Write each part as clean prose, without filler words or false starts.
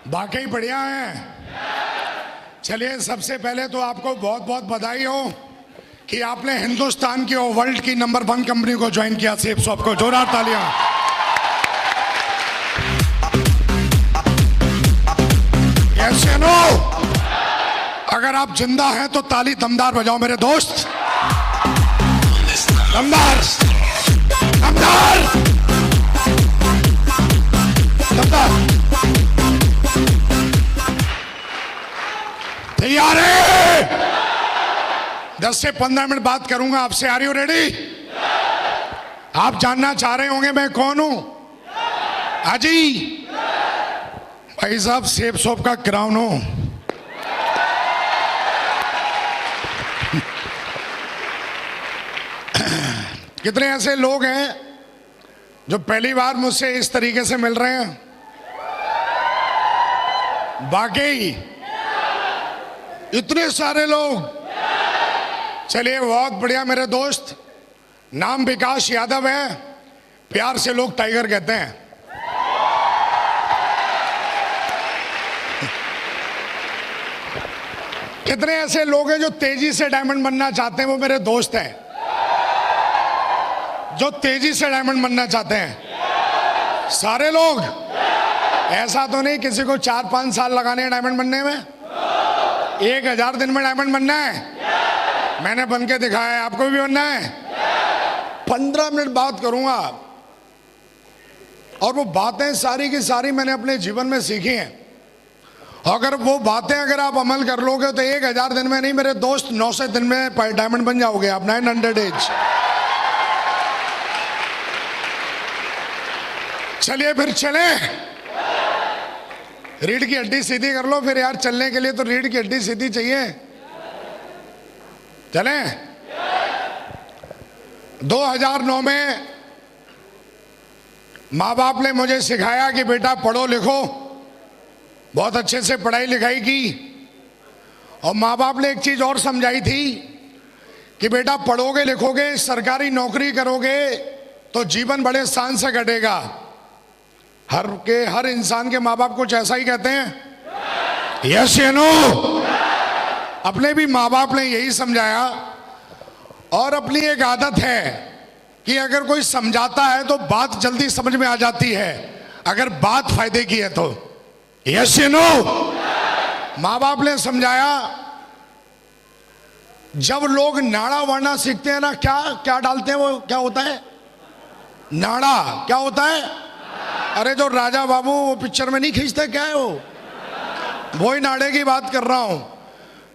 वाकई बढ़िया है। चलिए, सबसे पहले तो आपको बहुत बहुत बधाई हो कि आपने हिंदुस्तान की और वर्ल्ड की नंबर 1 कंपनी को ज्वाइन किया, सेफ शॉप को। जोरदार तालियां। यस या नो? अगर आप जिंदा हैं तो ताली दमदार बजाओ मेरे दोस्त। दमदार दमदार दमदार। तैयार है? 10 से 15 मिनट बात करूंगा आपसे। Are you ready? आप जानना चाह रहे होंगे मैं कौन हूं? हाजी भाई साहब, सेफ शॉप का क्राउन हूं। कितने ऐसे लोग हैं जो पहली बार मुझसे इस तरीके से मिल रहे हैं? वाकई इतने सारे लोग। चलिए, बहुत बढ़िया मेरे दोस्त। नाम विकास यादव है, प्यार से लोग टाइगर कहते हैं। कितने ऐसे लोग हैं जो तेजी से डायमंड बनना चाहते हैं? वो मेरे दोस्त हैं जो तेजी से डायमंड बनना चाहते हैं। सारे लोग। ऐसा तो नहीं किसी को 4-5 साल लगाने हैं डायमंड बनने में। 1000 दिन में डायमंड बनना है। मैंने बन के दिखाया है, आपको भी बनना है। 15 मिनट बात करूंगा और वो बातें सारी की सारी मैंने अपने जीवन में सीखी हैं। अगर वो बातें अगर आप अमल कर लोगे तो 1000 दिन में नहीं मेरे दोस्त, 900 दिन में डायमंड बन जाओगे आप। 900 डेज। चलिए फिर चले। रीढ़ की हड्डी सीधी कर लो फिर यार। चलने के लिए तो रीढ़ की हड्डी सीधी चाहिए। चलें? 2009 में माँ बाप ने मुझे सिखाया कि बेटा पढ़ो लिखो। बहुत अच्छे से पढ़ाई लिखाई की। और माँ बाप ने एक चीज और समझाई थी कि बेटा पढ़ोगे लिखोगे, सरकारी नौकरी करोगे तो जीवन बड़े शान से कटेगा। हर इंसान के माँ बाप कुछ ऐसा ही कहते हैं। यस या नो? अपने भी माँ बाप ने यही समझाया। और अपनी एक आदत है कि अगर कोई समझाता है तो बात जल्दी समझ में आ जाती है, अगर बात फायदे की है तो। यस या नो? माँ बाप ने समझाया, जब लोग नाड़ा वाड़ा सीखते हैं ना, क्या क्या डालते हैं? वो क्या होता है? नाड़ा। क्या होता है? अरे जो राजा बाबू वो पिक्चर में नहीं खींचते, क्या है वो ही नाड़े की बात कर रहा हूं।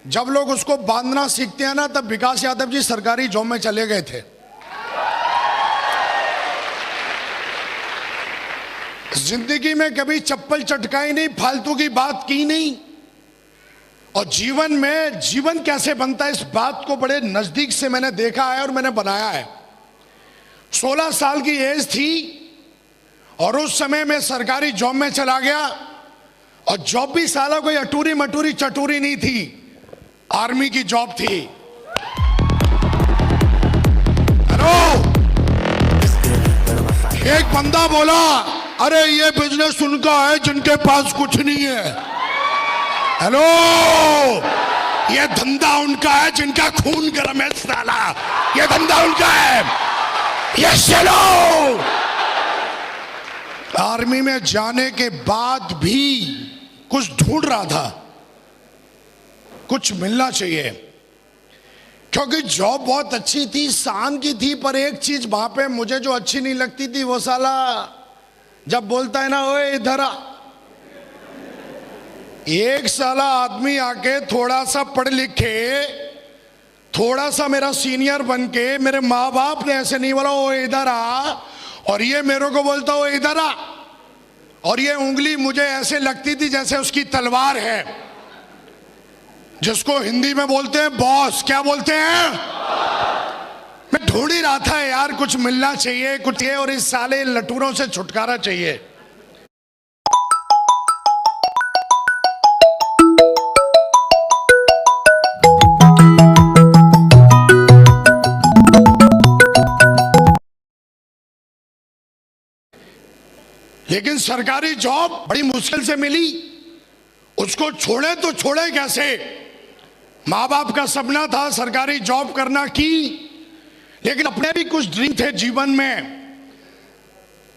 जब लोग उसको बांधना सीखते हैं ना, तब विकास यादव जी सरकारी जॉब में चले गए थे। जिंदगी में कभी चप्पल चटकाई नहीं, फालतू की बात की नहीं। और जीवन में जीवन कैसे बनता है इस बात को बड़े नजदीक से मैंने देखा है और मैंने बनाया है। 16 साल की एज थी और उस समय मैं सरकारी जॉब में चला गया। और जॉब भी साला कोई अटूरी मटूरी चटूरी नहीं थी, आर्मी की जॉब थी। हेलो, एक बंदा बोला, अरे ये बिजनेस उनका है जिनके पास कुछ नहीं है। हेलो, ये धंधा उनका है जिनका खून गर्म है साला। ये धंधा उनका है। ये चलो। आर्मी में जाने के बाद भी कुछ ढूंढ रहा था, कुछ मिलना चाहिए। क्योंकि जॉब बहुत अच्छी थी, शान की थी, पर एक चीज वहां पे मुझे जो अच्छी नहीं लगती थी, वो साला जब बोलता है ना, ओए इधर आ। एक साला आदमी आके थोड़ा सा पढ़ लिखे, थोड़ा सा मेरा सीनियर बन के, मेरे माँ बाप ने ऐसे नहीं बोला ओए इधर आ, और ये मेरे को बोलता हो इधर आ। और ये उंगली मुझे ऐसे लगती थी जैसे उसकी तलवार है, जिसको हिंदी में बोलते हैं बॉस। क्या बोलते हैं? मैं ढूंढ ही रहा था यार, कुछ मिलना चाहिए कुछ ये, और इस साले लटूरों से छुटकारा चाहिए। लेकिन सरकारी जॉब बड़ी मुश्किल से मिली। उसको छोड़े तो छोड़े कैसे? माँ बाप का सपना था सरकारी जॉब करना की, लेकिन अपने भी कुछ ड्रीम थे जीवन में।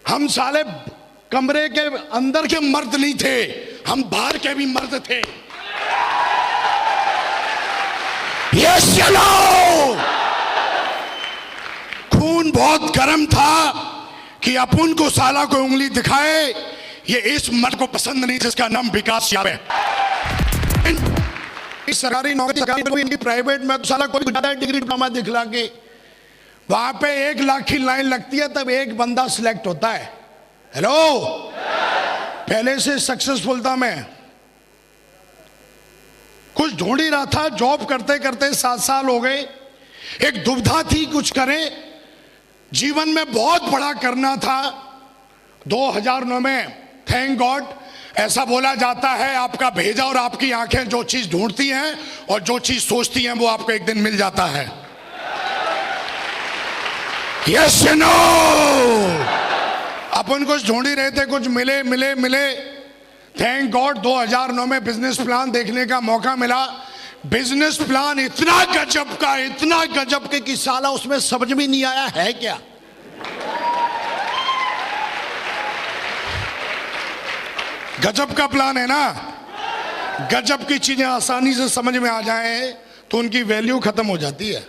हम साले कमरे के अंदर के मर्द नहीं थे, हम बाहर के भी मर्द थे। यस चलो, खून बहुत गर्म था कि अपन को साला को उंगली दिखाए। ये इस मर्द को पसंद नहीं जिसका नाम विकास यादव है। सरकारी नौकरी प्राइवेट में साला कोई डिग्री डिप्लोमा दिखला के वहां पे 1 लाख की लाइन लगती है, तब एक बंदा सिलेक्ट होता है। हेलो, पहले से सक्सेसफुल था मैं, कुछ ढूंढ ही रहा था। जॉब करते करते 7 साल हो गए, एक दुविधा थी कुछ करें, जीवन में बहुत बड़ा करना था। 2009 में थैंक गॉड, ऐसा बोला जाता है आपका भेजा और आपकी आंखें जो चीज ढूंढती हैं और जो चीज सोचती हैं वो आपको एक दिन मिल जाता है। यस नो, अपन कुछ ढूंढ ही रहे थे, कुछ मिले मिले मिले। थैंक गॉड 2009 में बिजनेस प्लान देखने का मौका मिला। बिजनेस प्लान इतना गजब के कि साला उसमें समझ में नहीं आया है क्या। गजब का प्लान है ना, गजब की चीजें आसानी से समझ में आ जाए तो उनकी वैल्यू खत्म हो जाती है।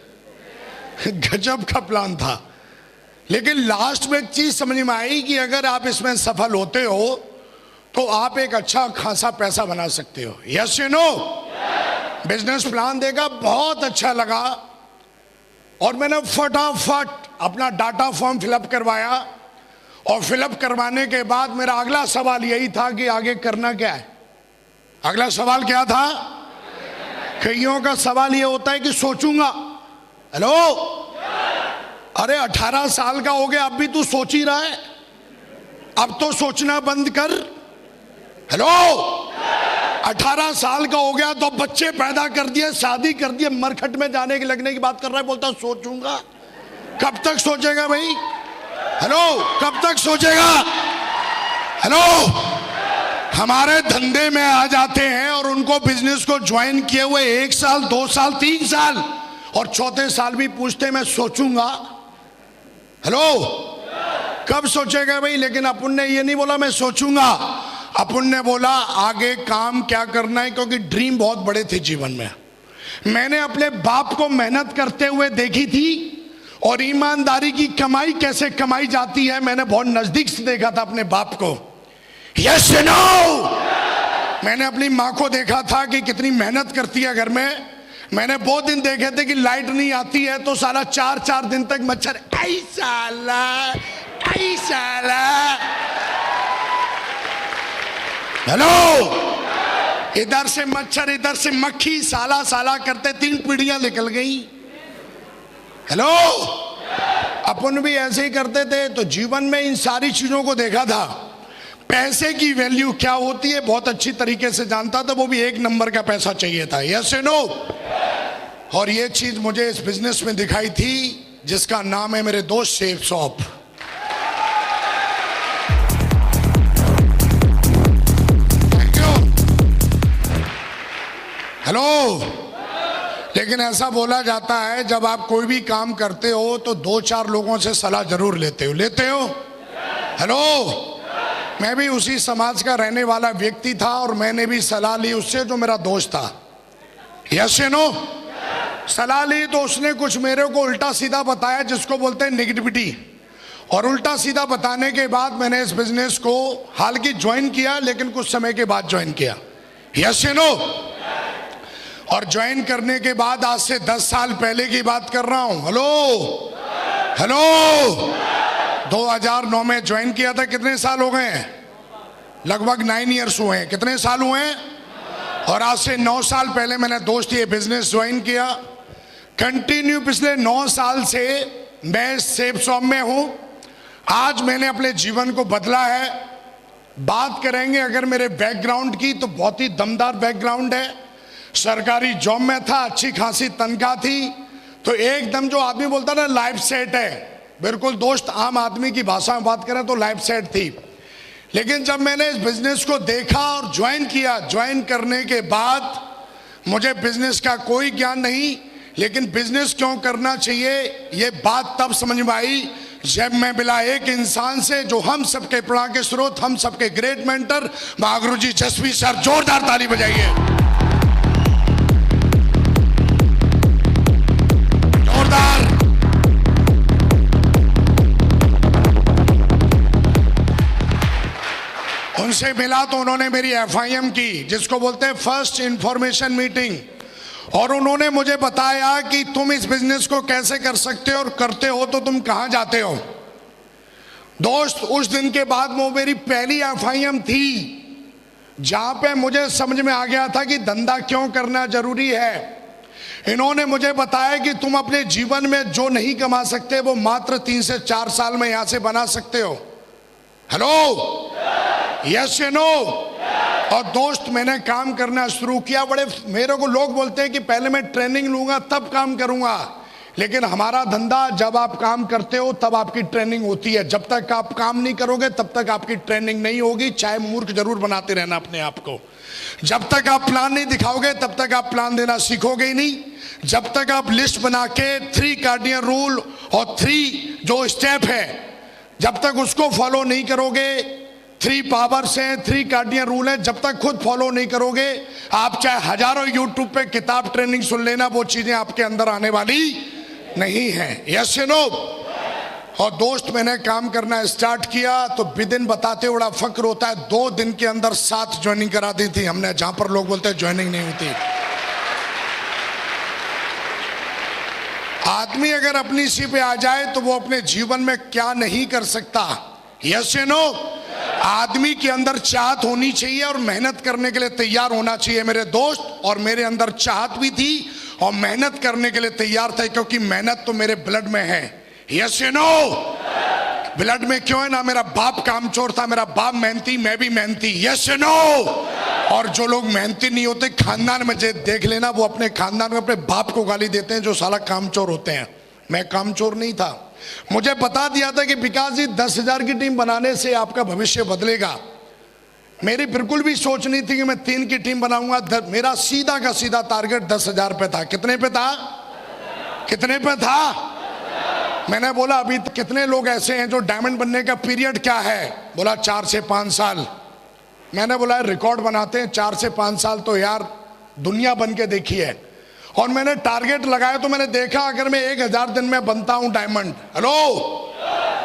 गजब का प्लान था, लेकिन लास्ट में एक चीज समझ में आई कि अगर आप इसमें सफल होते हो तो आप एक अच्छा खासा पैसा बना सकते हो। यस नो, बिजनेस प्लान देखा, बहुत अच्छा लगा और मैंने फटाफट अपना डाटा फॉर्म फिलअप करवाया। और फिलअप करवाने के बाद मेरा अगला सवाल यही था कि आगे करना क्या है। अगला सवाल क्या था? कईयों का सवाल ये होता है कि सोचूंगा। हेलो, अरे 18 साल का हो गया, अब भी तू सोच ही रहा है? अब तो सोचना बंद कर। हेलो, 18 साल का हो गया तो बच्चे पैदा कर दिए, शादी कर दिए, मरखट में जाने के लगने की बात कर रहा है, बोलता सोचूंगा। कब तक सोचेगा भाई? हेलो, कब तक सोचेगा? हेलो, हमारे धंधे में आ जाते हैं और उनको बिजनेस को ज्वाइन किए हुए 1 साल 2 साल 3 साल और चौथे साल भी पूछते मैं सोचूंगा। हेलो, कब सोचेगा भाई? लेकिन अपन ने ये नहीं बोला मैं सोचूंगा, अपन ने बोला आगे काम क्या करना है, क्योंकि ड्रीम बहुत बड़े थे जीवन में। मैंने अपने बाप को मेहनत करते हुए देखी थी और ईमानदारी की कमाई कैसे कमाई जाती है मैंने बहुत नजदीक से देखा था अपने बाप को। यस नो, मैंने अपनी माँ को देखा था कि कितनी मेहनत करती है घर में। मैंने बहुत दिन देखे थे कि लाइट नहीं आती है तो साला 4-4 दिन तक मच्छर ऐसा। हेलो, इधर से मच्छर इधर से मक्खी, साला करते 3 पीढ़ियां निकल गई। हेलो, अपन भी ऐसे ही करते थे। तो जीवन में इन सारी चीजों को देखा था। पैसे की वैल्यू क्या होती है बहुत अच्छी तरीके से जानता था, वो भी 1 नंबर का पैसा चाहिए था। यस नो, और ये चीज मुझे इस बिजनेस में दिखाई थी जिसका नाम है मेरे दोस्त शेफ शॉप। हेलो, लेकिन ऐसा बोला जाता है जब आप कोई भी काम करते हो तो 2-4 लोगों से सलाह जरूर लेते हो। हेलो, मैं भी उसी समाज का रहने वाला व्यक्ति था और मैंने भी सलाह ली उससे जो मेरा दोस्त था। यस नो, सलाह ली तो उसने कुछ मेरे को उल्टा सीधा बताया जिसको बोलते हैं नेगेटिविटी। और उल्टा सीधा बताने के बाद मैंने इस बिजनेस को हालांकि ज्वाइन किया, लेकिन कुछ समय के बाद ज्वाइन किया। यस नो, और ज्वाइन करने के बाद आज से 10 साल पहले की बात कर रहा हूं। हेलो, 2009 में ज्वाइन किया था। कितने साल हो गए हैं? लगभग 9 इयर्स हुए हैं। कितने साल हुए हैं? और आज से 9 साल पहले मैंने दोस्त ये बिजनेस ज्वाइन किया। कंटिन्यू पिछले 9 साल से मैं सेफ शॉप में हूं। आज मैंने अपने जीवन को बदला है। बात करेंगे अगर मेरे बैकग्राउंड की तो बहुत ही दमदार बैकग्राउंड है। सरकारी जॉब में था, अच्छी खासी तनख्वाह थी, तो एकदम जो आदमी बोलता ना लाइफ सेट है, बिल्कुल दोस्त आम आदमी की भाषा में बात करें तो लाइफ सेट थी। लेकिन जब मैंने इस बिजनेस को देखा और ज्वाइन किया, ज्वाइन करने के बाद मुझे बिजनेस का कोई ज्ञान नहीं, लेकिन बिजनेस क्यों करना चाहिए ये बात तब समझ में आई जब मैं मिला एक इंसान से जो हम सबके प्रेरणा के स्रोत, हम सबके ग्रेट मेंटर महागुरु जी जसवी सर। जोरदार ताली बजाइए, जोरदार। उनसे मिला तो उन्होंने मेरी FIM की, जिसको बोलते हैं फर्स्ट इंफॉर्मेशन मीटिंग, और उन्होंने मुझे बताया कि तुम इस बिजनेस को कैसे कर सकते हो और करते हो तो तुम कहां जाते हो। दोस्त, उस दिन के बाद वो मेरी पहली FIM थी जहां पे मुझे समझ में आ गया था कि धंधा क्यों करना जरूरी है। इन्होंने मुझे बताया कि तुम अपने जीवन में जो नहीं कमा सकते वो मात्र 3 से 4 साल में यहां से बना सकते हो। हेलो, यस या नो? और दोस्त, मैंने काम करना शुरू किया। बड़े मेरे को लोग बोलते हैं कि पहले मैं ट्रेनिंग लूंगा तब काम करूंगा, लेकिन हमारा धंधा जब आप काम करते हो तब आपकी ट्रेनिंग होती है। जब तक आप काम नहीं करोगे तब तक आपकी ट्रेनिंग नहीं होगी, चाहे मूर्ख जरूर बनाते रहना अपने आप को। जब तक आप प्लान नहीं दिखाओगे तब तक आप प्लान देना सीखोगे ही नहीं। जब तक आप लिस्ट बना के 3 कार्डियन रूल और 3 जो स्टेप है, जब तक उसको फॉलो नहीं करोगे, 3 पावर्स हैं, 3 कार्डियन रूल हैं, जब तक खुद फॉलो नहीं करोगे, आप चाहे हजारों यूट्यूब पे किताब ट्रेनिंग सुन लेना, वो चीजें आपके अंदर आने वाली नहीं है। यस या नो? और दोस्त, मैंने काम करना स्टार्ट किया तो विदिन बताते हुए बड़ा फक्र होता है, 2 दिन के अंदर 7 ज्वाइनिंग करा दी थी हमने, जहां पर लोग बोलते हैं ज्वाइनिंग नहीं होती। आदमी अगर अपनी सी पे आ जाए तो वो अपने जीवन में क्या नहीं कर सकता। यस या नो? आदमी के अंदर चाहत होनी चाहिए और मेहनत करने के लिए तैयार होना चाहिए मेरे दोस्त। और मेरे अंदर चाहत भी थी और मेहनत करने के लिए तैयार था, क्योंकि मेहनत तो मेरे ब्लड में है। यस या नो? ब्लड में क्यों है ना? मेरा बाप कामचोर था, मेरा बाप मेहनती, मैं भी मेहनती। यस या नो? और जो लोग मेहनती नहीं होते खानदान में देख लेना, वो अपने खानदान में अपने बाप को गाली देते हैं जो साला कामचोर होते हैं। मैं कामचोर नहीं था। मुझे बता दिया था कि विकास जी 10,000 की टीम बनाने से आपका भविष्य बदलेगा। मेरी बिल्कुल भी सोच नहीं थी कि मैं 3 की टीम बनाऊंगा। मेरा सीधा का सीधा टारगेट 10,000 पे था। कितने पे था? कितने पे था? मैंने बोला अभी कितने लोग ऐसे हैं जो डायमंड बनने का पीरियड क्या है? बोला 4 से 5 साल। मैंने बोला रिकॉर्ड बनाते हैं, 4 से 5 साल तो यार दुनिया बन के देखी है। और मैंने टारगेट लगाया तो मैंने देखा अगर मैं 1000 दिन में बनता हूं डायमंड, हेलो,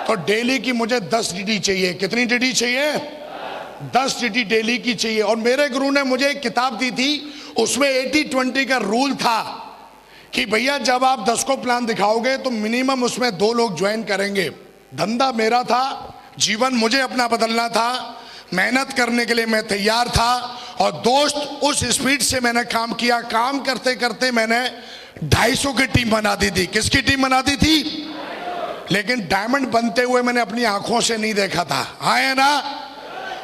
तो डेली की मुझे 10 DD चाहिए। कितनी DD चाहिए? 10 DD डेली की चाहिए। और मेरे गुरु ने मुझे एक किताब दी थी, उसमें 80-20 का रूल था कि भैया जब आप 10 को प्लान दिखाओगे तो मिनिमम उसमें 2 लोग ज्वाइन करेंगे। धंधा मेरा था, जीवन मुझे अपना बदलना था, मेहनत करने के लिए मैं तैयार था। और दोस्त, उस स्पीड से मैंने काम किया। काम करते करते मैंने 250 की टीम बना दी थी। किसकी टीम बना दी थी? लेकिन डायमंड बनते हुए मैंने अपनी आंखों से नहीं देखा था। हाँ है ना?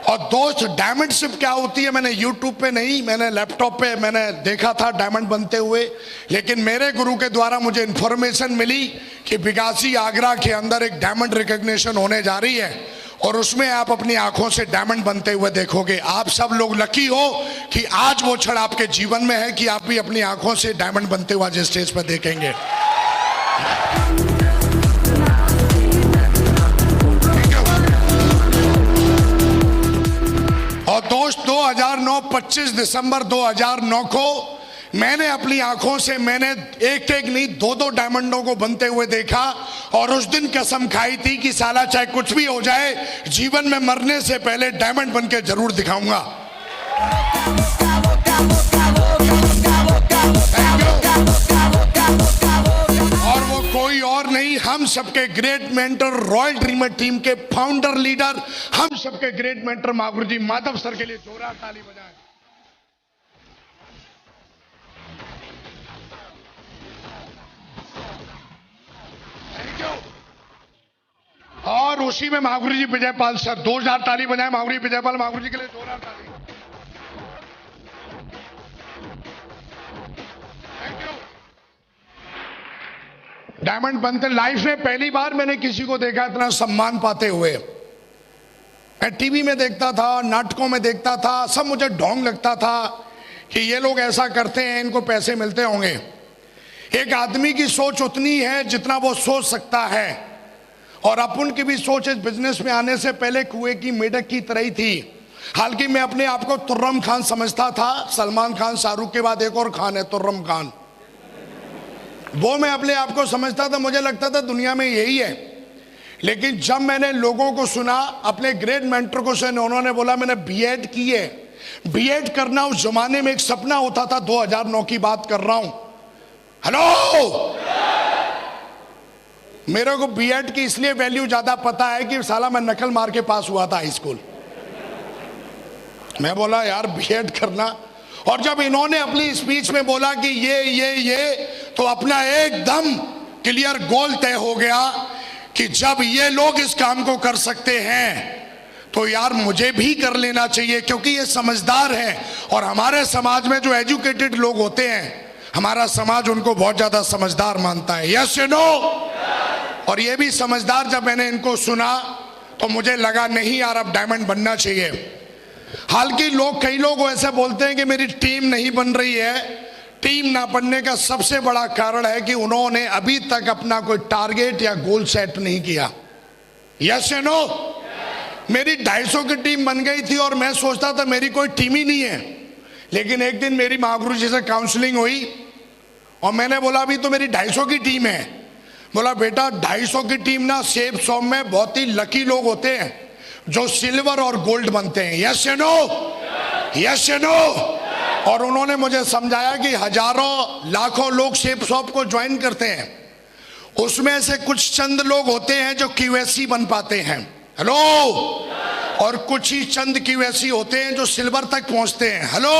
और दोस्त, डायमंड शिप क्या होती है मैंने यूट्यूब पे नहीं, मैंने लैपटॉप पे मैंने देखा था डायमंड बनते हुए। लेकिन मेरे गुरु के द्वारा मुझे इंफॉर्मेशन मिली कि विकासी आगरा के अंदर एक डायमंड रिकॉग्निशन होने जा रही है और उसमें आप अपनी आंखों से डायमंड बनते हुए देखोगे। आप सब लोग लकी हो कि आज वो क्षण आपके जीवन में है कि आप भी अपनी आंखों से डायमंड बनते हुए आज स्टेज पर देखेंगे। और दोस्त, 2009 25 दिसंबर 2009 को मैंने अपनी आंखों से मैंने एक नहीं 2 डायमंडों को बनते हुए देखा। और उस दिन कसम खाई थी कि साला चाहे कुछ भी हो जाए, जीवन में मरने से पहले डायमंड बन के जरूर दिखाऊंगा। और वो कोई और नहीं, हम सबके great mentor, royal dreamer team के फाउंडर लीडर, हम सबके ग्रेट मेंटर महागुरु जी माधव सर के लिए जोरदार ताली बजाएं। और उसी में महागुरु जी विजयपाल सर, 2000 ताली बजाएं महागुरु जी विजयपाल, महागुरु जी के लिए जोरदार ताली। Thank you. डायमंड बनते लाइफ में पहली बार मैंने किसी को देखा इतना सम्मान पाते हुए। मैं टीवी में देखता था, नाटकों में देखता था, सब मुझे ढोंग लगता था कि ये लोग ऐसा करते हैं, इनको पैसे मिलते होंगे। एक आदमी की सोच उतनी है जितना वो सोच सकता है, और अपन की भी सोच इस बिजनेस में आने से पहले कुएं की मेढक की तरह ही थी। हालांकि मैं अपने आप को तुर्रम खान समझता था। सलमान खान, शाहरुख के बाद एक और खान है, तुर्रम खान। वो मैं अपने आप को समझता था, मुझे लगता था दुनिया में यही है। लेकिन जब मैंने लोगों को सुना, अपने ग्रेट मेंटर को सुना, उन्होंने बोला मैंने बीएड की है। बीएड करना उस जमाने में एक सपना होता था। 2009 की बात कर रहा हूं। हेलो, मेरे को बीएड की इसलिए वैल्यू ज्यादा पता है कि साला मैं नकल मार के पास हुआ था हाई स्कूल। मैं बोला यार बीएड करना, और जब इन्होंने अपनी स्पीच में बोला कि ये तो अपना एकदम क्लियर गोल तय हो गया कि जब ये लोग इस काम को कर सकते हैं तो यार मुझे भी कर लेना चाहिए, क्योंकि ये समझदार है। और हमारे समाज में जो एजुकेटेड लोग होते हैं, हमारा समाज उनको बहुत ज्यादा समझदार मानता है। यस या नो? और ये भी समझदार। जब मैंने इनको सुना तो मुझे लगा नहीं यार, अब डायमंड बनना चाहिए। हालांकि कई लोग ऐसे बोलते हैं कि मेरी टीम नहीं बन रही है। टीम ना बनने का सबसे बड़ा कारण है कि उन्होंने अभी तक अपना कोई टारगेट या गोल सेट नहीं किया। यस या नो? मेरी 250 की टीम बन गई थी और मैं सोचता था मेरी कोई टीम ही नहीं है। लेकिन एक दिन मेरी महागुरु जी से काउंसलिंग हुई और मैंने बोला अभी तो मेरी 250 की टीम है। बोला बेटा 250 की टीम ना, सेब सॉम में बहुत ही लकी लोग होते हैं जो सिल्वर और गोल्ड बनते हैं। यस या नो? यस या नो? और उन्होंने मुझे समझाया कि हजारों लाखों लोग शेप शॉप को ज्वाइन करते हैं, उसमें से कुछ चंद लोग होते हैं जो क्यूएससी बन पाते हैं। हेलो? और कुछ ही चंद क्यूएससी होते हैं जो सिल्वर तक पहुंचते हैं। हेलो?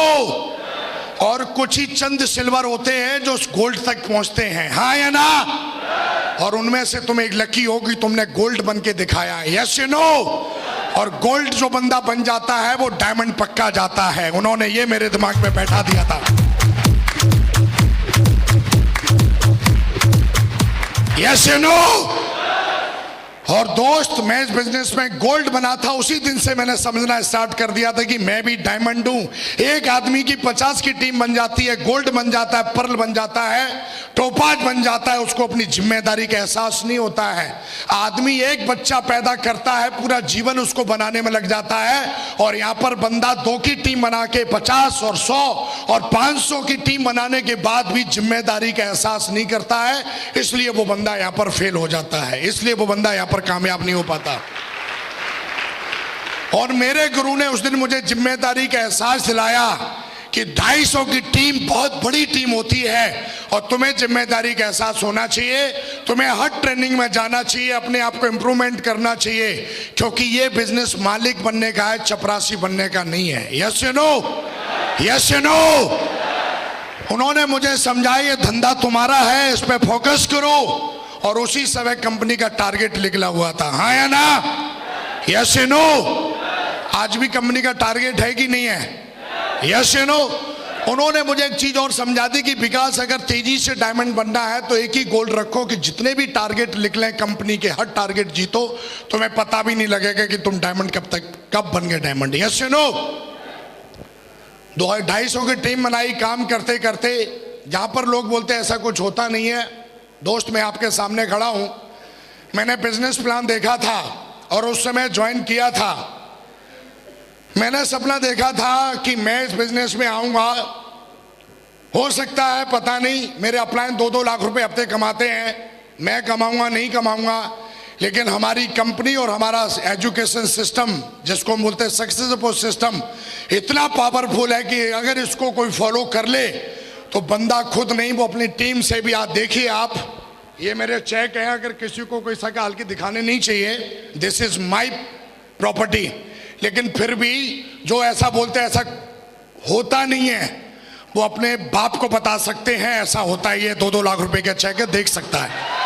और कुछ ही चंद सिल्वर होते हैं जो गोल्ड तक पहुंचते हैं। हाँ या ना? और उनमें से तुम एक लकी होगी, तुमने गोल्ड बन के दिखाया। यस या नो? और गोल्ड जो बंदा बन जाता है वो डायमंड पक्का जाता है। उन्होंने ये मेरे दिमाग में बैठा दिया था। यस या नो? और दोस्त, मैं इस बिजनेस में गोल्ड बना था, उसी दिन से मैंने समझना स्टार्ट कर दिया था कि मैं भी डायमंड हूं। एक आदमी की 50 की टीम बन जाती है, गोल्ड बन जाता है, पर्ल बन जाता है, टोपाज बन जाता है, उसको अपनी जिम्मेदारी का एहसास नहीं होता है। आदमी एक बच्चा पैदा करता है, पूरा जीवन उसको बनाने में लग जाता है। और यहाँ पर बंदा 2 की टीम बना के 50 और 100 और 500 की टीम बनाने के बाद भी जिम्मेदारी का एहसास नहीं करता है, इसलिए वो बंदा यहाँ पर फेल हो जाता है, इसलिए वो बंदा यहाँ पर कामयाब नहीं हो पाता। और मेरे गुरु ने उस दिन मुझे जिम्मेदारी का एहसास दिलाया कि 250 की टीम बहुत बड़ी टीम होती है और तुम्हें जिम्मेदारी का एहसास होना चाहिए। तुम्हें हर ट्रेनिंग में जाना चाहिए, अपने आप को इंप्रूवमेंट करना चाहिए, क्योंकि ये बिजनेस मालिक बनने का है, चपरासी बनने का नहीं है। यस या नो? यस या नो? उन्होंने मुझे समझाया ये धंधा तुम्हारा है, इस पे फोकस करो। और उसी समय कंपनी का टारगेट निकला हुआ था। हाँ या ना? यस या नो? आज भी कंपनी का टारगेट है कि नहीं है? यस या नो? उन्होंने मुझे एक चीज और समझा दी कि विकास, अगर तेजी से डायमंड बनना है तो एक ही गोल रखो कि जितने भी टारगेट निकले कंपनी के, हर टारगेट जीतो, तुम्हें पता भी नहीं लगेगा कि तुम डायमंड कब बन गए डायमंड। यस या नो? 250 की टीम बनाई, काम करते करते, जहां पर लोग बोलते हैं ऐसा कुछ होता नहीं है, दोस्त मैं आपके सामने खड़ा हूं। मैंने बिजनेस प्लान देखा था और उस समय ज्वाइन किया था। मैंने सपना देखा था कि मैं इस बिजनेस में आऊंगा। हो सकता है, पता नहीं, मेरे अपलाइन 2-2 लाख रुपए हफ्ते कमाते हैं, मैं कमाऊंगा नहीं कमाऊंगा, लेकिन हमारी कंपनी और हमारा एजुकेशन सिस्टम, जिसको हम बोलते हैं सक्सेसफुल सिस्टम, इतना पावरफुल है कि अगर इसको कोई फॉलो कर ले तो बंदा खुद नहीं, वो अपनी टीम से भी। आप देखिए, आप ये मेरे चेक हैं, अगर किसी को कोई सका हल्की दिखाने नहीं चाहिए, दिस इज माई प्रॉपर्टी, लेकिन फिर भी जो ऐसा बोलते हैं ऐसा होता नहीं है, वो अपने बाप को बता सकते हैं ऐसा होता है। ये 2-2 लाख रुपए का चेक है, देख सकता है।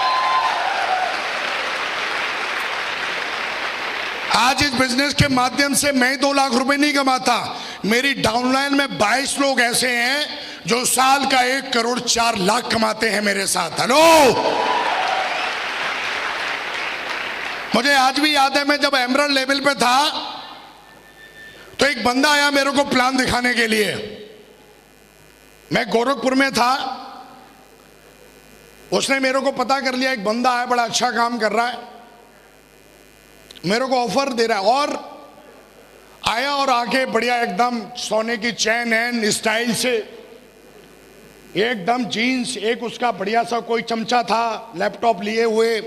आज इस बिजनेस के माध्यम से मैं 2 लाख रुपए नहीं कमाता, मेरी डाउनलाइन में 22 लोग ऐसे हैं जो साल का 1 करोड़ 4 लाख कमाते हैं मेरे साथ। हेलो? मुझे आज भी याद है, मैं जब एमरल्ड लेवल पे था तो एक बंदा आया मेरे को प्लान दिखाने के लिए। मैं गोरखपुर में था, उसने मेरे को पता कर लिया एक बंदा है बड़ा अच्छा काम कर रहा है, मेरे को ऑफर दे रहा है। और आया और आके बढ़िया एकदम सोने की चैन है स्टाइल से, एकदम जीन्स, एक उसका बढ़िया सा कोई चमचा था लैपटॉप लिए हुए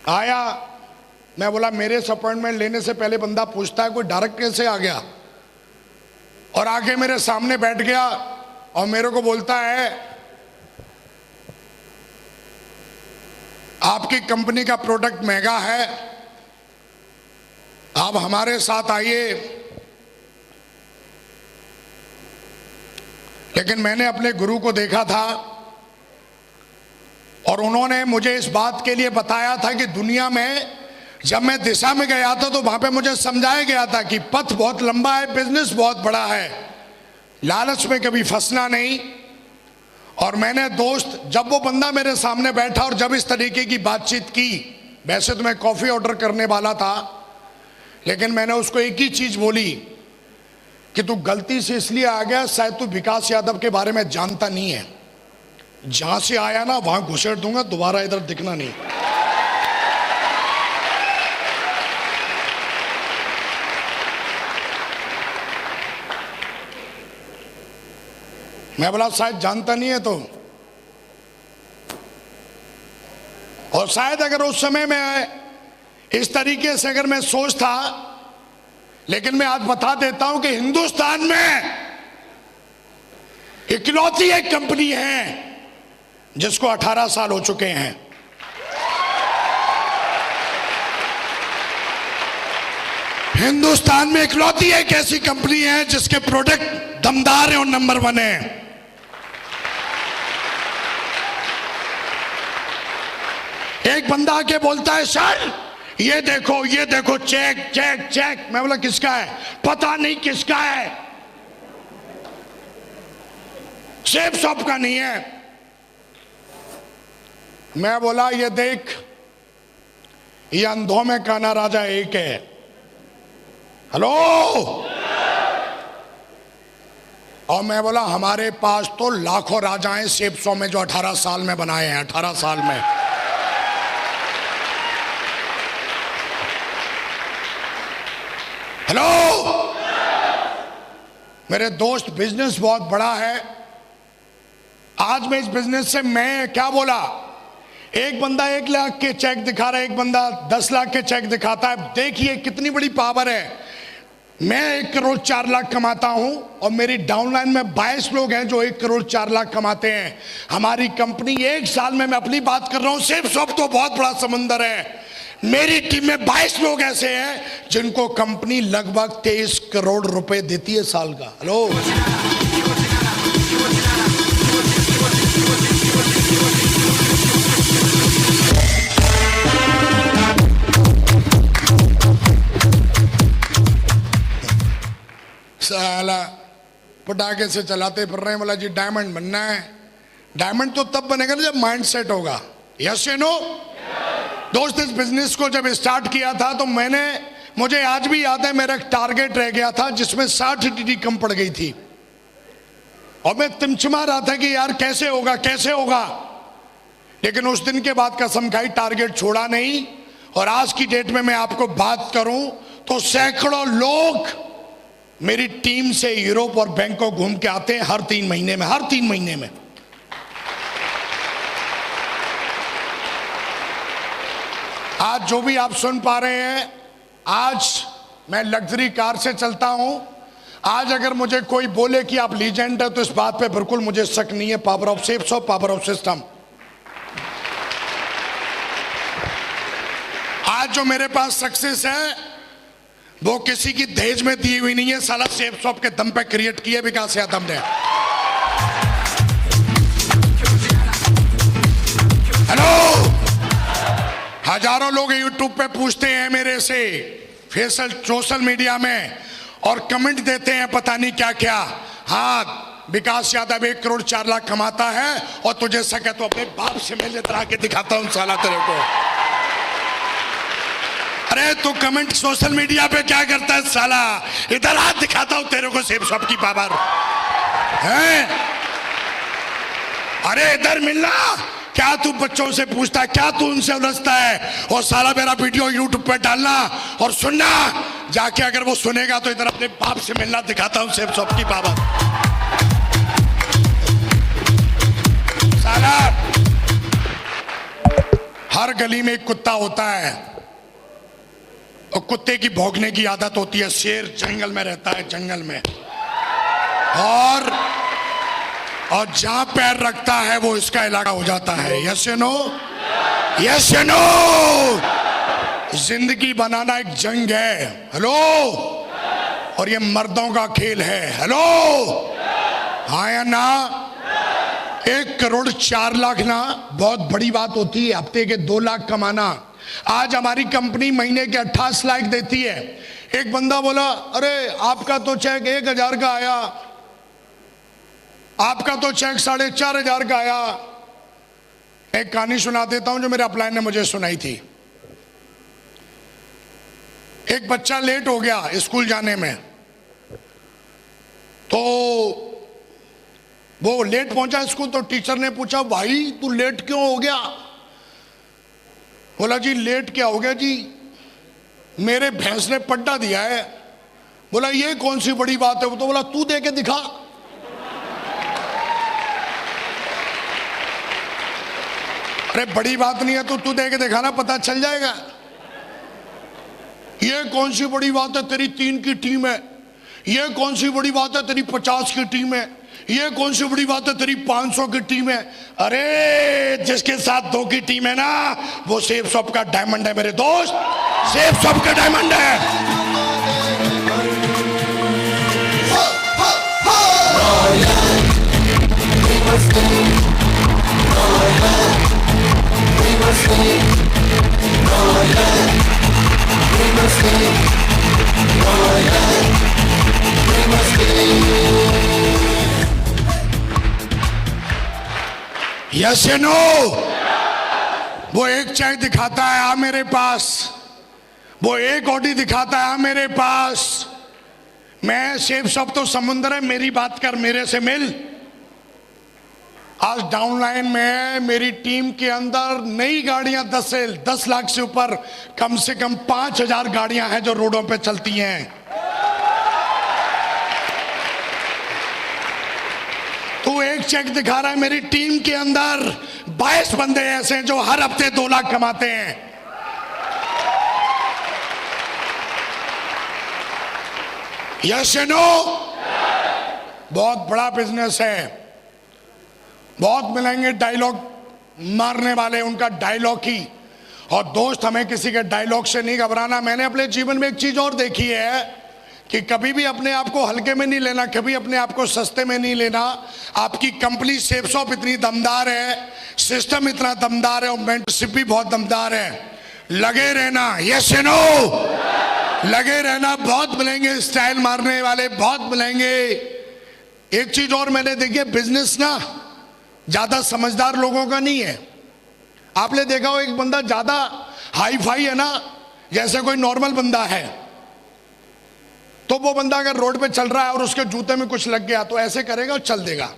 आया। मैं बोला मेरे से अपॉइंटमेंट लेने से पहले बंदा पूछता है कोई डायरेक्ट कैसे आ गया, और आके मेरे सामने बैठ गया और मेरे को बोलता है आपकी कंपनी का प्रोडक्ट महंगा है, आप हमारे साथ आइए। लेकिन मैंने अपने गुरु को देखा था और उन्होंने मुझे इस बात के लिए बताया था कि दुनिया में जब मैं दिशा में गया था तो वहां पे मुझे समझाया गया था कि पथ बहुत लंबा है, बिजनेस बहुत बड़ा है, लालच में कभी फंसना नहीं। और मैंने दोस्त, जब वो बंदा मेरे सामने बैठा और जब इस तरीके की बातचीत की, वैसे तो मैं कॉफी ऑर्डर करने वाला था, लेकिन मैंने उसको एक ही चीज बोली कि तू गलती से इसलिए आ गया, शायद तू विकास यादव के बारे में जानता नहीं है, जहां से आया ना वहां घुसेड़ दूंगा, दोबारा इधर दिखना नहीं। मैं बोला शायद जानता नहीं है तो, और शायद अगर उस समय में इस तरीके से अगर मैं सोचता, लेकिन मैं आज बता देता हूं कि हिंदुस्तान में इकलौती एक कंपनी है जिसको 18 साल हो चुके हैं। हिंदुस्तान में इकलौती एक ऐसी कंपनी है जिसके प्रोडक्ट दमदार हैं और नंबर 1 है। एक बंदा आके बोलता है सर ये देखो चेक चेक चेक। मैं बोला किसका है? पता नहीं किसका है, सेफ शॉप का नहीं है। मैं बोला ये देख, ये अंधों में काना राजा एक है। हेलो। और मैं बोला हमारे पास तो लाखों राजा हैं सेफ शॉप में जो 18 साल में बनाए हैं, 18 साल में। हेलो। मेरे दोस्त, बिजनेस बहुत बड़ा है। आज मैं इस बिजनेस से मैं क्या बोला, एक बंदा 1 लाख के चेक दिखा रहा है, एक बंदा 10 लाख के चेक दिखाता है। देखिए कितनी बड़ी पावर है। मैं 1 करोड़ 4 लाख कमाता हूं और मेरी डाउनलाइन में 22 लोग हैं जो 1 करोड़ 4 लाख कमाते हैं। हमारी कंपनी 1 साल में, मैं अपनी बात कर रहा हूं, सिर्फ सब तो बहुत बड़ा समंदर है। मेरी टीम में 22 लोग ऐसे हैं जिनको कंपनी लगभग 23 करोड़ रुपए देती है साल का। हेलो। साला पटाखे से चलाते फिर रहे हैं, बोला जी डायमंड बनना है। डायमंड तो तब बनेगा ना जब माइंड सेट होगा। यस या नो? दोस्त, इस बिजनेस को जब स्टार्ट किया था तो मुझे आज भी याद है, मेरा एक टारगेट रह गया था जिसमें 60 टीडी कम पड़ गई थी और मैं तिमचमा रहा था कि यार कैसे होगा कैसे होगा। लेकिन उस दिन के बाद कसम खाई, टारगेट छोड़ा नहीं। और आज की डेट में मैं आपको बात करूं तो सैकड़ों लोग मेरी टीम से यूरोप और बैंकॉक घूम के आते हैं हर 3 महीने में, हर 3 महीने में। आज जो भी आप सुन पा रहे हैं, आज मैं लग्जरी कार से चलता हूं। आज अगर मुझे कोई बोले कि आप लीजेंड है तो इस बात पे बिल्कुल मुझे शक नहीं है। पावर ऑफ सेफ्स और पावर ऑफ सिस्टम। आज जो मेरे पास सक्सेस है वो किसी की दहेज में दी हुई नहीं है, साला सेफ शॉप के दम पे क्रिएट किए विकास यादव ने। हेलो। हजारों लोग यूट्यूब पे पूछते हैं मेरे से, सोशल मीडिया में, और कमेंट देते हैं पता नहीं क्या क्या। हाँ, विकास यादव 1 करोड़ 4 लाख कमाता है और तुझे सके तो अपने बाप से मैं लेकर आके दिखाता हूं साला तेरे को। अरे तू कमेंट सोशल मीडिया पे क्या करता है साला? इधर हाथ दिखाता हूं तेरे को सेब शॉप की पावर है। अरे इधर मिलना। क्या तू बच्चों से पूछता है? क्या तू उनसे उलझता है? और साला मेरा वीडियो यूट्यूब पे डालना और सुनना जाके। अगर वो सुनेगा तो इधर अपने बाप से मिलना, दिखाता हूं सेब शॉप की पावर। साला हर गली में एक कुत्ता होता है और कुत्ते की भौंकने की आदत होती है। शेर जंगल में रहता है, जंगल में, और जहां पैर रखता है वो इसका इलाका हो जाता है। यस या नो? यस या नो? जिंदगी बनाना एक जंग है। हेलो? और ये मर्दों का खेल है। हेलो? हाँ या ना? 1 करोड़ 4 लाख ना बहुत बड़ी बात होती है। हफ्ते के 2 लाख कमाना। आज हमारी कंपनी महीने के 28 लाख देती है। एक बंदा बोला, अरे आपका तो चेक 1,000 का आया, आपका तो चेक 4,500 का आया। एक कहानी सुना देता हूं जो मेरे अपलाइन ने मुझे सुनाई थी। एक बच्चा लेट हो गया स्कूल जाने में, तो वो लेट पहुंचा स्कूल, तो टीचर ने पूछा, भाई तू लेट क्यों हो गया? बोला, जी लेट क्या हो गया जी, मेरे भैंस ने पट्टा दिया है। बोला, ये कौन सी बड़ी बात है? तो बोला, तू दे के दिखा। अरे बड़ी बात नहीं है तो तू दे के दिखाना, पता चल जाएगा। ये कौन सी बड़ी बात है, तेरी 3 की टीम है। ये कौन सी बड़ी बात है, तेरी 50 की टीम है। ये कौन सी बड़ी बात है, तेरी 500 की टीम है। अरे जिसके साथ 2 की टीम है ना, वो सेब शॉप का डायमंड है मेरे दोस्त, सेब शॉप का डायमंड है। यस या नो? वो एक चेक दिखाता है, आ मेरे पास। वो एक ऑडी दिखाता है, आ मेरे पास। मैं सेब शॉप तो समुंदर है, मेरी बात कर, मेरे से मिल। आज डाउनलाइन में मेरी टीम के अंदर नई गाड़ियां 10 लाख से ऊपर, कम से कम 5,000 गाड़ियां हैं जो रोडों पे चलती हैं। तू एक चेक दिखा रहा है, मेरी टीम के अंदर 22 बंदे ऐसे हैं जो हर हफ्ते 2 लाख कमाते हैं। यस या नो? बहुत बड़ा बिजनेस है। बहुत मिलेंगे डायलॉग मारने वाले, उनका डायलॉग ही। और दोस्त, हमें किसी के डायलॉग से नहीं घबराना। मैंने अपने जीवन में एक चीज और देखी है कि कभी भी अपने आप को हल्के में नहीं लेना, कभी अपने आप को सस्ते में नहीं लेना। आपकी कंपनी सेब शॉप इतनी दमदार है, सिस्टम इतना दमदार है और मेंटरशिप भी बहुत दमदार है। लगे रहना। यस या नो? लगे रहना। बहुत मिलेंगे स्टाइल मारने वाले, बहुत मिलेंगे। एक चीज और मैंने देखी है, बिजनेस ना ज्यादा समझदार लोगों का नहीं है। आपने देखा हो, एक बंदा ज्यादा हाई फाई है ना, जैसे कोई नॉर्मल बंदा है, तो वो बंदा अगर रोड पे चल रहा है और उसके जूते में कुछ लग गया तो ऐसे करेगा और चल देगा।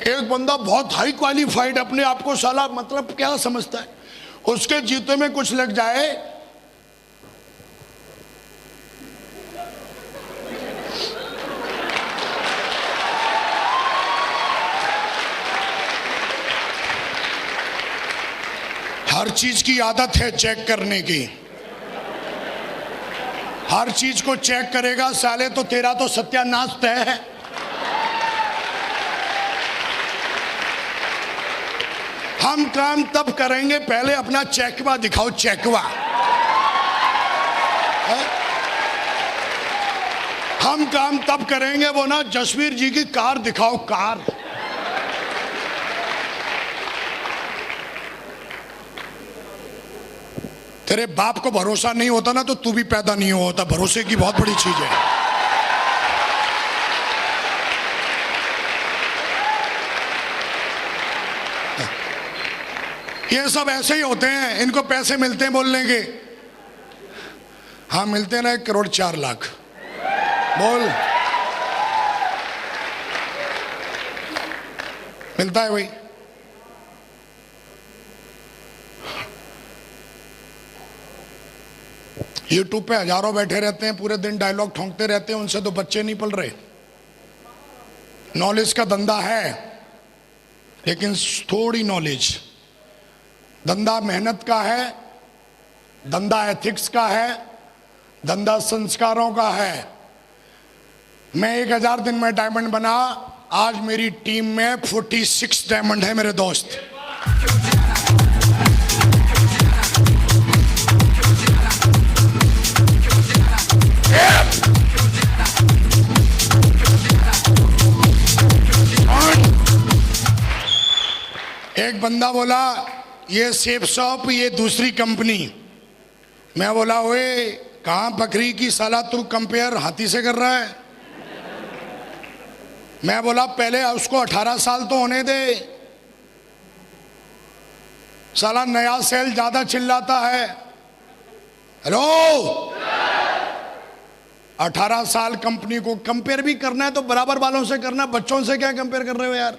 एक बंदा बहुत हाई क्वालिफाइड, अपने आप को साला मतलब क्या समझता है, उसके जूते में कुछ लग जाए हर चीज की आदत है चेक करने की। हर चीज को चेक करेगा साले तो तेरा तो सत्यानाश तय है। हम काम तब करेंगे, पहले अपना चेकवा दिखाओ, चेकवा। हम काम तब करेंगे, वो ना जसवीर जी की कार दिखाओ, कार। तेरे बाप को भरोसा नहीं होता ना तो तू भी पैदा नहीं होता। भरोसे की बहुत बड़ी चीज है। ये सब ऐसे ही होते हैं, इनको पैसे मिलते हैं बोलने के। हाँ मिलते ना 1,04,00,000। बोल, मिलता है भाई। यूट्यूब पे हजारों बैठे रहते हैं, पूरे दिन डायलॉग ठोंकते रहते हैं, उनसे तो बच्चे नहीं पल रहे। नॉलेज का धंधा है, लेकिन थोड़ी नॉलेज। धंधा मेहनत का है, धंधा एथिक्स का है, धंधा संस्कारों का है। मैं 1000 दिन में डायमंड बना, आज मेरी टीम में 46 डायमंड है मेरे दोस्त। एक बंदा बोला ये सेफ शॉप, ये दूसरी कंपनी। मैं बोला ओए कहां बकरी की साला तू कंपेयर हाथी से कर रहा है। मैं बोला पहले उसको 18 साल तो होने दे, साला नया सेल ज्यादा चिल्लाता है। हेलो, 18 साल कंपनी को कंपेयर भी करना है तो बराबर वालों से करना, बच्चों से क्या कंपेयर कर रहे हो यार।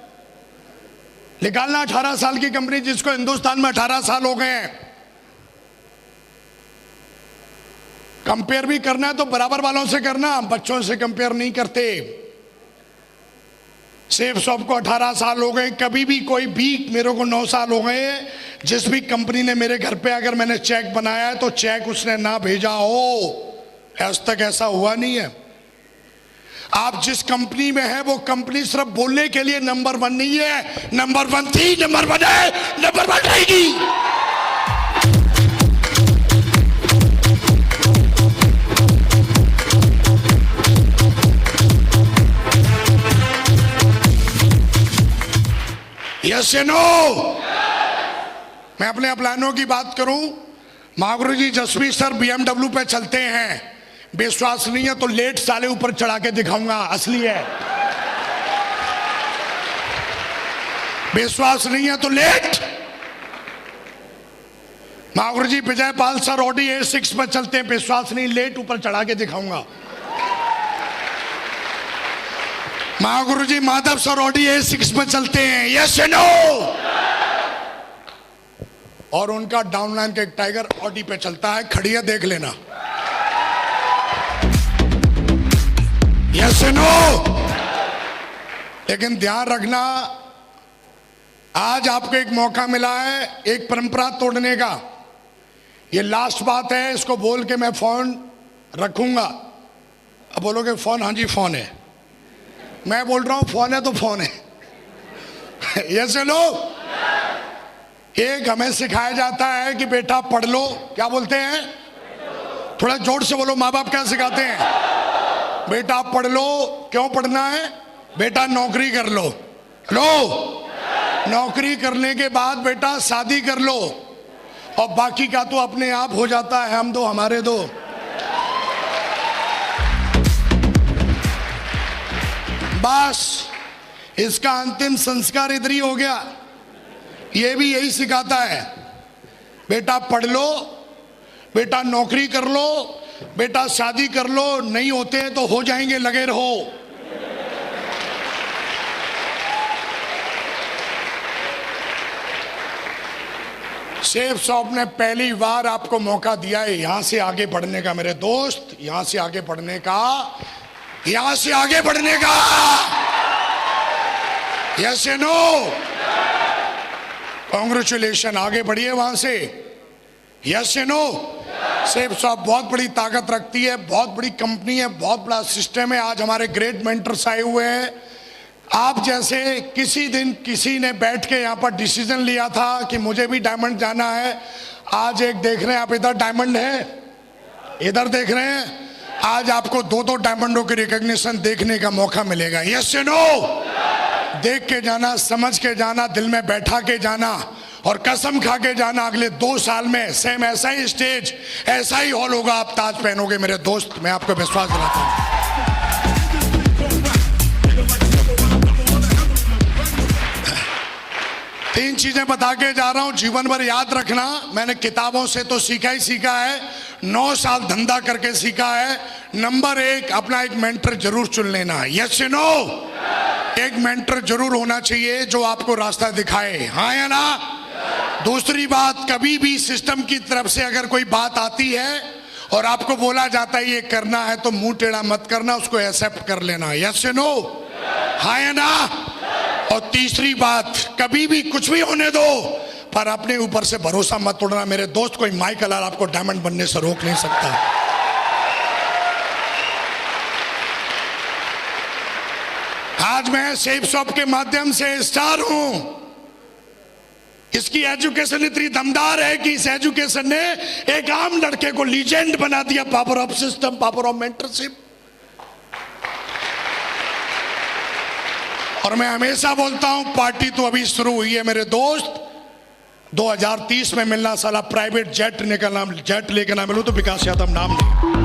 निकालना 18 साल की कंपनी जिसको हिंदुस्तान में 18 साल हो गए हैं। कंपेयर भी करना है तो बराबर वालों से करना, बच्चों से कंपेयर नहीं करते। सेफ शॉप को 18 साल हो गए, कभी भी कोई भी, मेरे को 9 साल हो गए। जिस भी कंपनी ने मेरे घर पे अगर मैंने चेक बनाया है तो चेक उसने ना भेजा हो, आज तक ऐसा हुआ नहीं है। आप जिस कंपनी में है वो कंपनी सिर्फ बोलने के लिए नंबर 1 नहीं है, नंबर 1 थी, नंबर 1 है, नंबर 1 रहेगी। यस या नो? मैं अपने प्लानों की बात करूं, महागुरु जी जसवीर सर BMW पे चलते हैं, विश्वास नहीं है तो लेट साले ऊपर चढ़ा के दिखाऊंगा, असली है। विश्वास नहीं है तो लेट। महागुरु जी Vijay Pal sir Audi A6 पर चलते हैं, विश्वास नहीं, लेट ऊपर चढ़ा के दिखाऊंगा। महागुरु जी माधव सर ऑडी A6 पर चलते हैं, यस या नो? और उनका डाउनलाइन का एक टाइगर ऑडी पे चलता है, खड़ी है, देख लेना। यस या नो? लेकिन ध्यान रखना, आज आपको एक मौका मिला है एक परंपरा तोड़ने का। ये लास्ट बात है, इसको बोल के मैं फोन रखूंगा। अब बोलोगे फोन, हाँ जी फोन है। मैं बोल रहा हूं फोन है तो फोन है। यस या नो? एक हमें सिखाया जाता है कि बेटा पढ़ लो, क्या बोलते हैं? थोड़ा जोर से बोलो, माँ बाप क्या सिखाते हैं? बेटा पढ़ लो। क्यों पढ़ना है? बेटा नौकरी कर लो। लो, नौकरी करने के बाद बेटा शादी कर लो, और बाकी का तो अपने आप हो जाता है, हम दो हमारे दो। बस इसका अंतिम संस्कार इधर ही हो गया। ये भी यही सिखाता है, बेटा पढ़ लो, बेटा नौकरी कर लो, बेटा शादी कर लो, नहीं होते हैं तो हो जाएंगे, लगे रहो। सेफ शॉप ने पहली बार आपको मौका दिया है यहां से आगे बढ़ने का मेरे दोस्त, यहां से आगे बढ़ने का, यहां से आगे बढ़ने का। यस या नो? कांग्रेचुलेशन, आगे बढ़िए वहां से। यस या नो? सेफ शॉप बहुत बड़ी ताकत रखती है, बहुत बड़ी कंपनी है, बहुत बड़ा सिस्टम है। आज हमारे ग्रेट मेंटर्स आए हुए हैं। आप जैसे किसी दिन किसी ने बैठ के यहाँ पर डिसीजन लिया था कि मुझे भी डायमंड जाना है, आज एक देख रहे हैं आप, इधर डायमंड है, इधर देख रहे हैं, आज आपको 2-2 डायमंडों की रिकॉग्निशन देखने का मौका मिलेगा। यस या नो? देख के जाना, समझ के जाना, दिल में बैठा के जाना, और कसम खा के जाना अगले 2 साल में सेम ऐसा ही स्टेज, ऐसा ही हॉल होगा, आप ताज पहनोगे मेरे दोस्त, मैं आपको विश्वास दिलाता हूं। तीन चीजें बता के जा रहा हूं, जीवन भर याद रखना। मैंने किताबों से तो सीखा ही सीखा है, 9 साल धंधा करके सीखा है। नंबर 1, अपना एक मेंटर जरूर चुन लेना। यस या नो? एक मेंटर जरूर होना चाहिए जो आपको रास्ता दिखाए, हाँ या ना? दूसरी बात, कभी भी सिस्टम की तरफ से अगर कोई बात आती है और आपको बोला जाता है ये करना है, तो मुंह टेढ़ा मत करना, उसको एक्सेप्ट कर लेना। यस या नो? हाँ या ना? और तीसरी बात, कभी भी कुछ भी होने दो, पर अपने ऊपर से भरोसा मत तोड़ना। मेरे दोस्त, कोई माइकल आर आपको डायमंड बनने से रोक नहीं सकता। आज मैं सेफ शॉप के माध्यम से स्टार हूं। इसकी एजुकेशन इतनी दमदार है कि इस एजुकेशन ने एक आम लड़के को लीजेंड बना दिया। Power of system, power of mentorship. और मैं हमेशा बोलता हूं, पार्टी तो अभी शुरू हुई है मेरे दोस्त। 2030 में मिलना, साला प्राइवेट जेट लेकर ना मिलूं तो विकास यादव नाम नहीं।